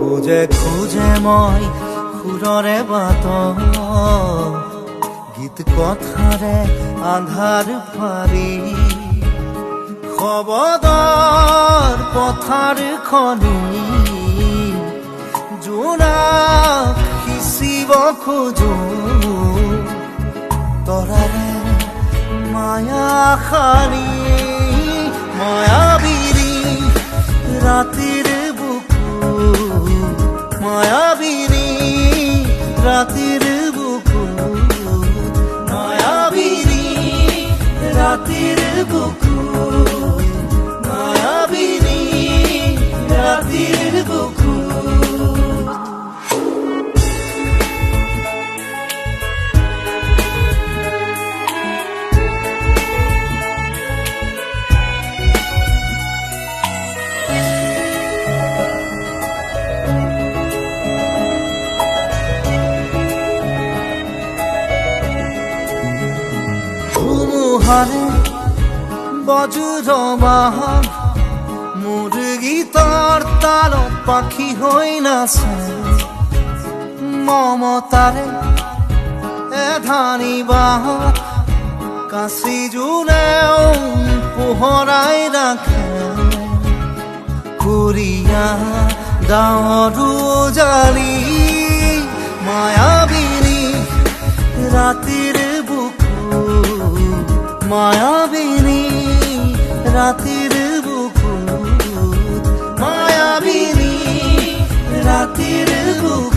খোজে খোজে মই সুৰৰে বাট গীত কথাৰে আন্ধাৰ ফাৰি খবদৰ পথাৰ খনি জোনাক সিঁচিব খোজো তৰাৰে মায়া খানি মায়াবিনী ৰাতিৰ মায়াবিনী রাতের বুকুর মায়াবিনী রাতের বুকুর মায়াবিনী রাতের বুকুর হারে বজ্রবাহন মুরগিতার তালত পাখি হই নাচে মমতারে এধানি বাহন কাশি জুড়েও পোহৰাই ৰাখে কুৰিয়া গাঁৱৰ জালি মায়াবিনী ৰাতিৰ মায়াবিনী ৰাতেৰ বুকুৰ মায়াবিনী ৰাতেৰ বুকুৰ